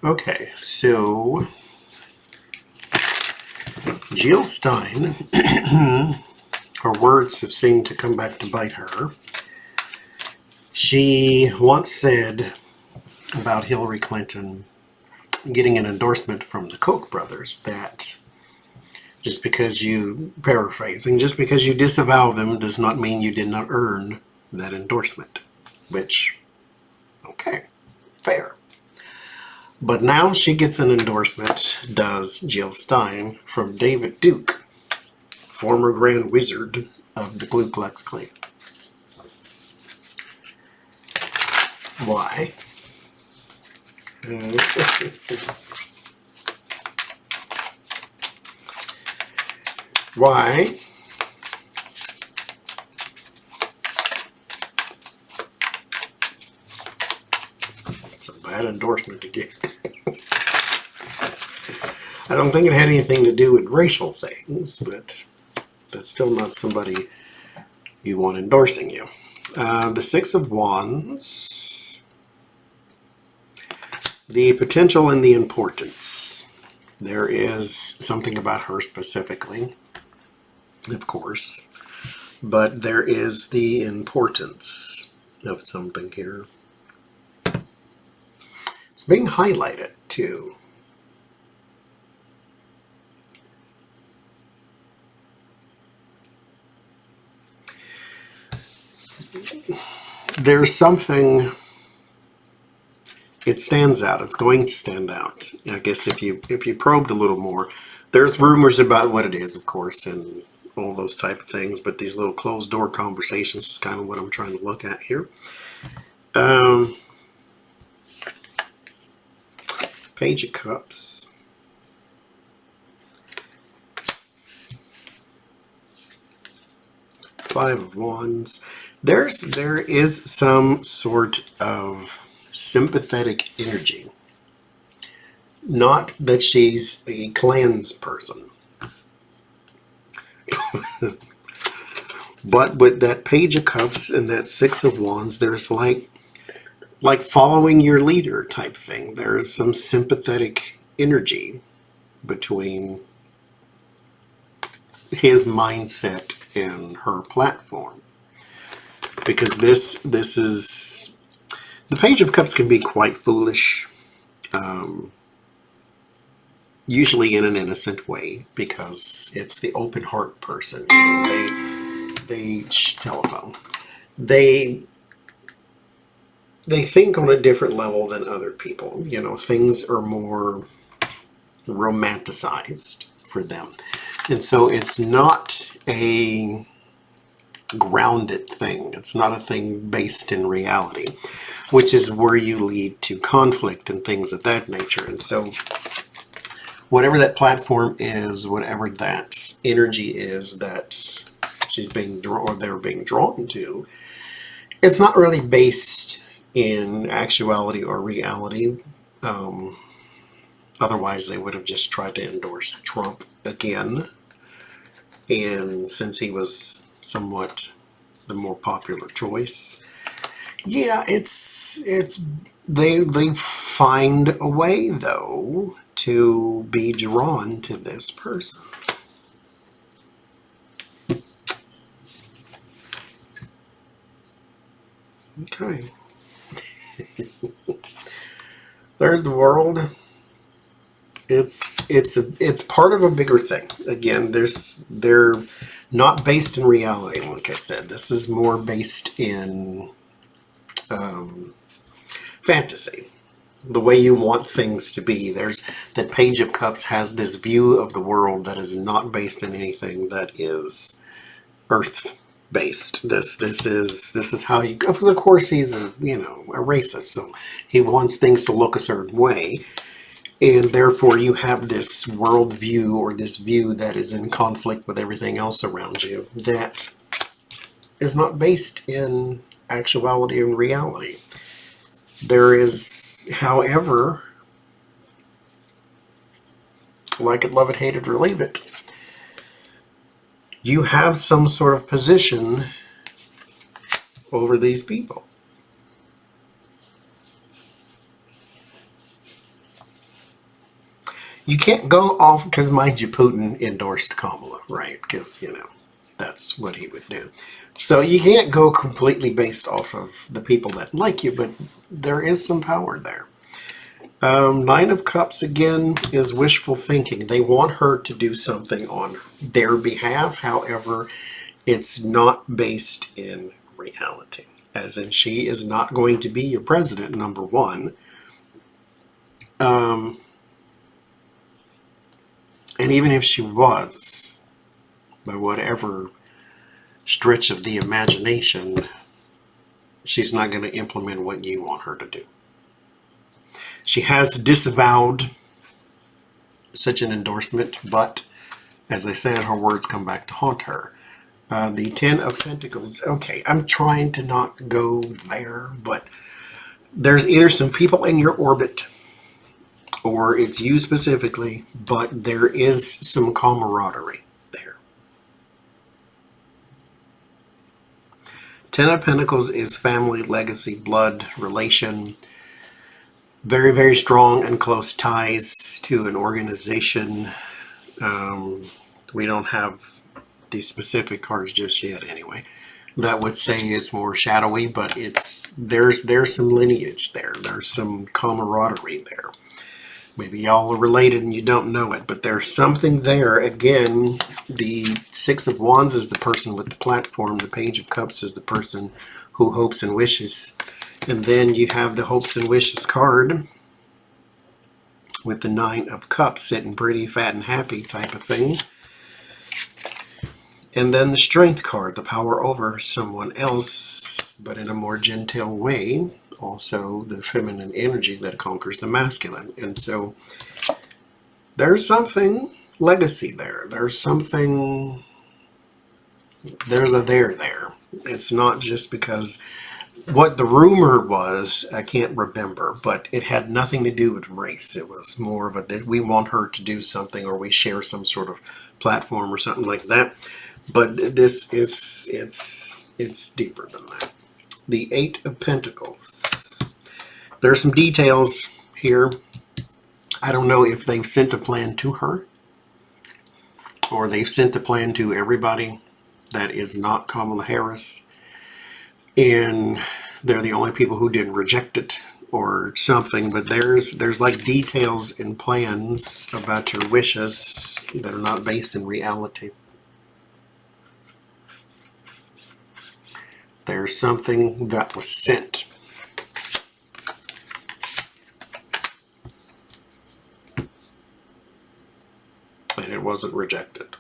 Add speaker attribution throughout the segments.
Speaker 1: Okay, so Jill Stein, her words have seemed to come back to bite her. She once said about Hillary Clinton getting an endorsement from the Koch brothers that just because you, paraphrasing, just because you disavow them does not mean you did not earn that endorsement. Which, okay, fair. But now she gets an endorsement, does Jill Stein, from David Duke, former Grand Wizard of the Ku Klux Klan. Why? Why? It's a bad endorsement to get. I don't think it had anything to do with racial things, but that's still not somebody you want endorsing you. The Six of Wands, the potential and the importance. There is something about her specifically, of course, but there is the importance of something here. It's being highlighted too. There's something, it stands out. It's going to stand out. I guess if you probed a little more, there's rumors about what it is, of course, and all those type of things, but these little closed door conversations is kind of what I'm trying to look at here. Page of Cups. Five of Wands. There is some sort of sympathetic energy. Not that she's a clans person. But with that Page of Cups and that Six of Wands, there's like following your leader type thing. There's some sympathetic energy between his mindset and her platform. Because this is, the Page of Cups can be quite foolish, usually in an innocent way, because it's the open heart person. Telephone. They think on a different level than other people. You know, things are more romanticized for them. And so it's not a grounded thing. It's not a thing based in reality, which is where you lead to conflict and things of that nature. And so whatever that platform is, whatever that energy is that she's being drawn, or they're being drawn to, it's not really based in actuality or reality. Otherwise they would have just tried to endorse Trump again. And since he was somewhat the more popular choice, yeah, they find a way though to be drawn to this person. Okay. There's the World. It's part of a bigger thing. Again, they're not based in reality, like I said. This is more based in fantasy. The way you want things to be. There's that Page of Cups has this view of the world that is not based in anything that is Earth based. This is how you, because of course he's a racist, so he wants things to look a certain way. And therefore you have this world view, or this view that is in conflict with everything else around you, that is not based in actuality and reality. There is, however, like it, love it, hate it, or leave it, you have some sort of position over these people. You can't go off, because mind you, Putin endorsed Kamala, right? Because, that's what he would do. So you can't go completely based off of the people that like you, but there is some power there. Nine of Cups, again, is wishful thinking. They want her to do something on their behalf. However, it's not based in reality. As in, she is not going to be your president, number one. And even if she was, by whatever stretch of the imagination, she's not going to implement what you want her to do. She has disavowed such an endorsement, but as I said, her words come back to haunt her. The Ten of Pentacles. Okay, I'm trying to not go there, but there's either some people in your orbit or it's you specifically, but there is some camaraderie there. Ten of Pentacles is family, legacy, blood, relation. Very, very strong and close ties to an organization. We don't have these specific cards just yet anyway. That would say it's more shadowy, but there's some lineage there. There's some camaraderie there. Maybe y'all are related and you don't know it, but there's something there. Again, the Six of Wands is the person with the platform. The Page of Cups is the person who hopes and wishes. And then you have the hopes and wishes card with the Nine of Cups, sitting pretty, fat, and happy type of thing. And then the Strength card, the power over someone else, but in a more genteel way. Also, the feminine energy that conquers the masculine. And so there's something legacy there. There's something, there's a there. It's not just because what the rumor was, I can't remember, but it had nothing to do with race. It was more of a that we want her to do something, or we share some sort of platform or something like that. But this is, it's deeper than that. The Eight of Pentacles. There's some details here. I don't know if they've sent a plan to her, or they've sent a plan to everybody that is not Kamala Harris, and they're the only people who didn't reject it or something. But there's like details and plans about your wishes that are not based in reality. There's something that was sent. And it wasn't rejected.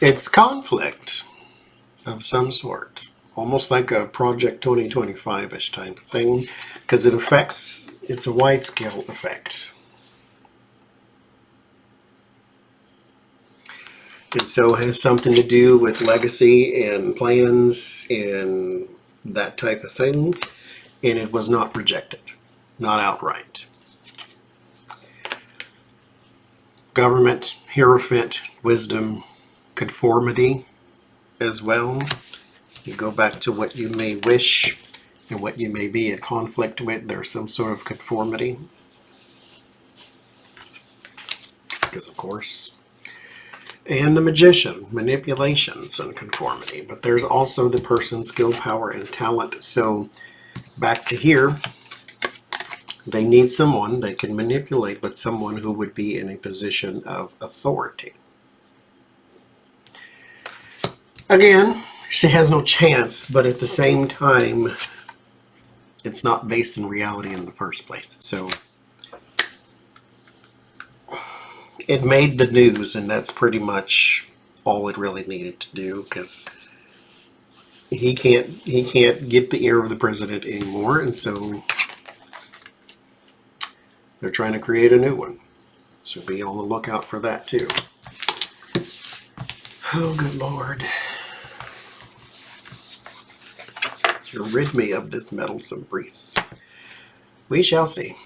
Speaker 1: It's conflict of some sort. Almost like a Project 2025-ish type of thing. Because it affects, it's a wide-scale effect. And so it has something to do with legacy and plans and that type of thing. And it was not rejected. Not outright. Government, Hierophant, wisdom, conformity as well. You go back to what you may wish and what you may be in conflict with. There's some sort of conformity. Because of course. And the Magician, manipulations and conformity. But there's also the person's skill, power, and talent. So back to here, they need someone they can manipulate, but someone who would be in a position of authority. Again, she has no chance, but at the same time, it's not based in reality in the first place. So it made the news, and that's pretty much all it really needed to do, because he can't get the ear of the president anymore, and so they're trying to create a new one. So be on the lookout for that too. Oh, good Lord. You rid me of this meddlesome priest. We shall see.